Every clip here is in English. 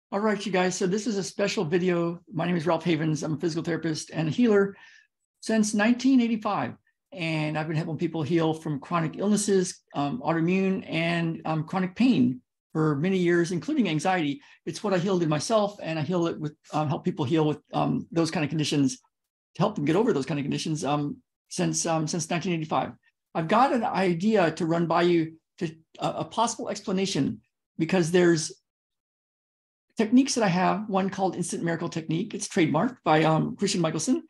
All right, you guys. So this is a special video. My name is Ralph Havens. I'm a physical therapist and a healer since 1985. And I've been helping people heal from chronic illnesses, autoimmune, and chronic pain for many years, including anxiety. It's what I healed in myself, and I heal it with help people heal with those kind of conditions, to help them get over those kind of conditions since 1985. I've got an idea to run by you, to a possible explanation, because there's techniques that I have, one called Instant Miracle Technique. It's trademarked by Christian Michelson,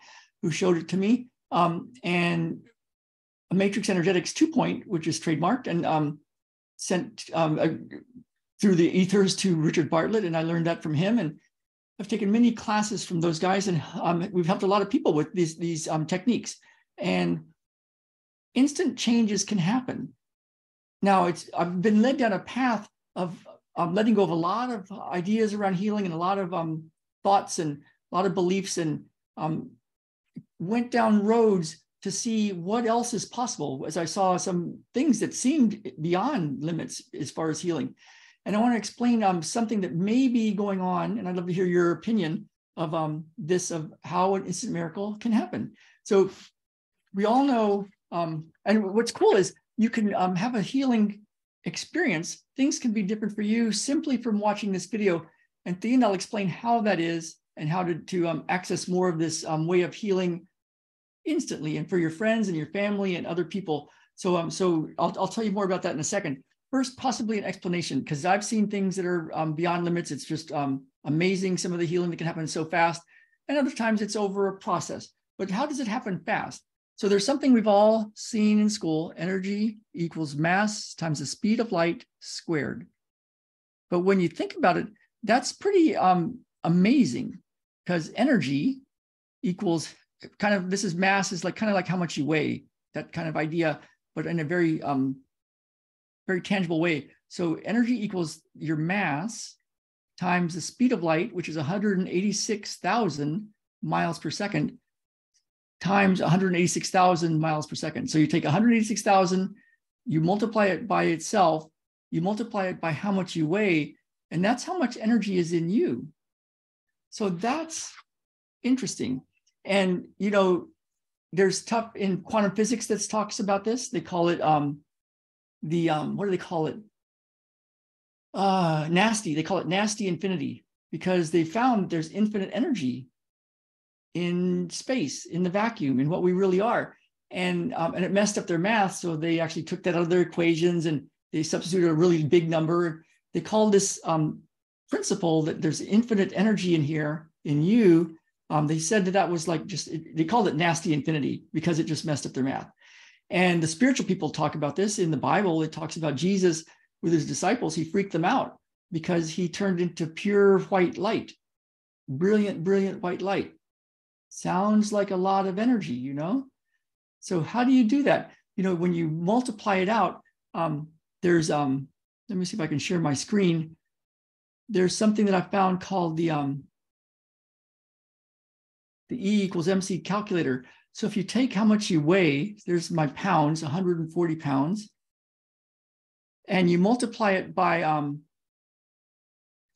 who showed it to me, and a Matrix Energetics 2 which is trademarked and sent through the ethers to Richard Bartlett, and I learned that from him. And I've taken many classes from those guys, and we've helped a lot of people with these techniques. And instant changes can happen. Now, I've been led down a path of letting go of a lot of ideas around healing and a lot of thoughts and a lot of beliefs, and went down roads to see what else is possible, as I saw some things that seemed beyond limits as far as healing. And I want to explain something that may be going on, and I'd love to hear your opinion of of how an instant miracle can happen. So we all know, and what's cool is you can have a healing experience. Things can be different for you simply from watching this video. And then I'll explain how that is and how to access more of this way of healing instantly, and for your friends and your family and other people. So I'll tell you more about that in a second. First, possibly an explanation, because I've seen things that are beyond limits. It's just amazing, some of the healing that can happen so fast. And other times it's over a process. But how does it happen fast? So there's something we've all seen in school: energy equals mass times the speed of light squared. But when you think about it, that's pretty amazing, because energy equals this is mass, is kind of like how much you weigh, that kind of idea, but in a very, very tangible way. So energy equals your mass times the speed of light, which is 186,000 miles per second, times 186,000 miles per second. So you take 186,000, you multiply it by itself, you multiply it by how much you weigh, and that's how much energy is in you. So that's interesting. And, there's stuff in quantum physics that talks about this. They call it what do they call it? Nasty. They call it nasty infinity, because they found there's infinite energy in space, in the vacuum, in what we really are. And it messed up their math. So they actually took that out of their equations and they substituted a really big number. They call this principle that there's infinite energy in here, in you. They said that was like they called it nasty infinity because it just messed up their math. And the spiritual people talk about this in the Bible. It talks about Jesus with his disciples. He freaked them out because he turned into pure white light, brilliant, brilliant white light. Sounds like a lot of energy, So how do you do that? When you multiply it out, there's, let me see if I can share my screen. There's something that I found called the E equals MC calculator. So if you take how much you weigh, there's my pounds, 140 pounds, and you multiply it by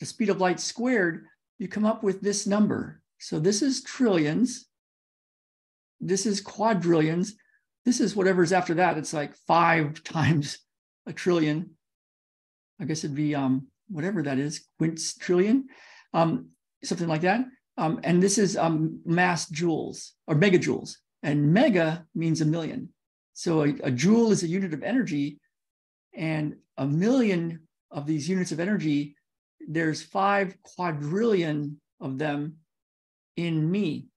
the speed of light squared, you come up with this number. So this is trillions. This is quadrillions. This is whatever's after that. It's like 5 times a trillion. I guess it'd be whatever that is, quintillion, something like that. And this is mass joules or megajoules. And mega means a million. So a joule is a unit of energy, and a million of these units of energy, there's 5 quadrillion of them in me,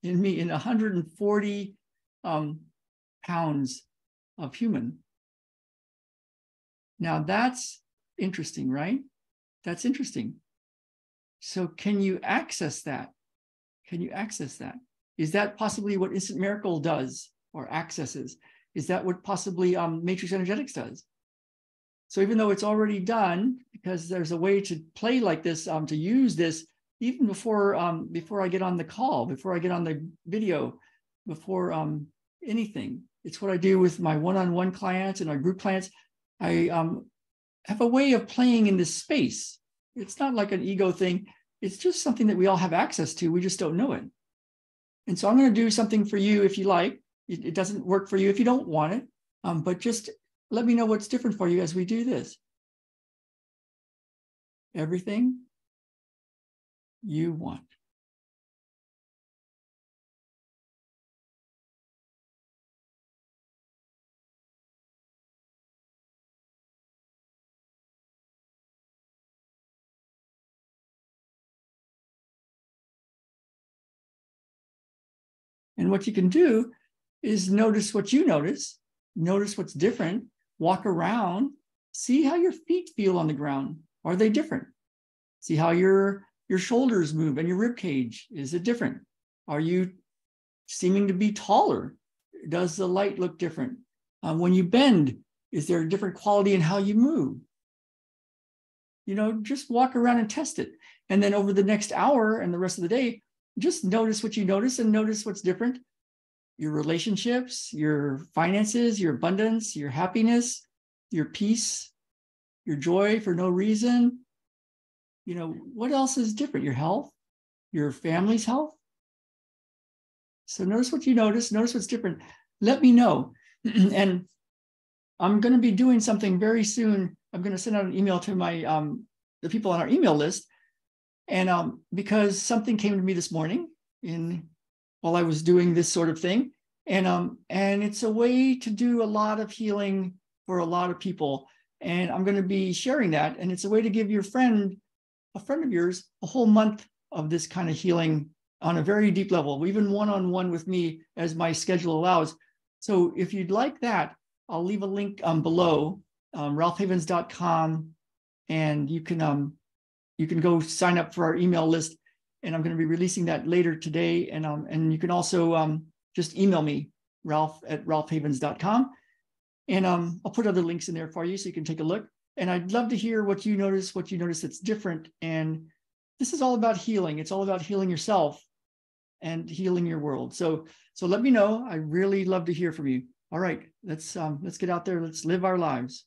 in 140 pounds of human. Now that's interesting, right? That's interesting. So can you access that? Can you access that? Is that possibly what Instant Miracle does or accesses? Is that what possibly Matrix Energetics does? So even though it's already done, because there's a way to play like this, to use this even before I get on the call, before I get on the video, before anything. It's what I do with my one-on-one clients and our group clients. I have a way of playing in this space It's not like an ego thing. It's just something that we all have access to. We just don't know it. And so I'm going to do something for you if you like. It doesn't work for you if you don't want it. But just let me know what's different for you as we do this. Everything you want. And what you can do is notice what you notice what's different, walk around, see how your feet feel on the ground. Are they different? See how your shoulders move and your rib cage. Is it different? Are you seeming to be taller? Does the light look different? When you bend, is there a different quality in how you move? You know, just walk around and test it. And then over the next hour and the rest of the day, just notice what you notice and notice what's different. Your relationships, your finances, your abundance, your happiness, your peace, your joy for no reason. You know, what else is different? Your health, your family's health. So notice what you notice what's different. Let me know. And I'm going to be doing something very soon. I'm going to send out an email to my the people on our email list. And because something came to me this morning while I was doing this sort of thing. And it's a way to do a lot of healing for a lot of people. And I'm going to be sharing that. And it's a way to give your friend, a friend of yours, a whole month of this kind of healing on a very deep level, even one-on-one with me as my schedule allows. So if you'd like that, I'll leave a link below, ralphhavens.com, and you can go sign up for our email list. And I'm going to be releasing that later today. And you can also just email me, ralph@ralphhavens.com. And I'll put other links in there for you so you can take a look. And I'd love to hear what you notice that's different. And this is all about healing. It's all about healing yourself and healing your world. So let me know. I really love to hear from you. All right, let's get out there. Let's live our lives.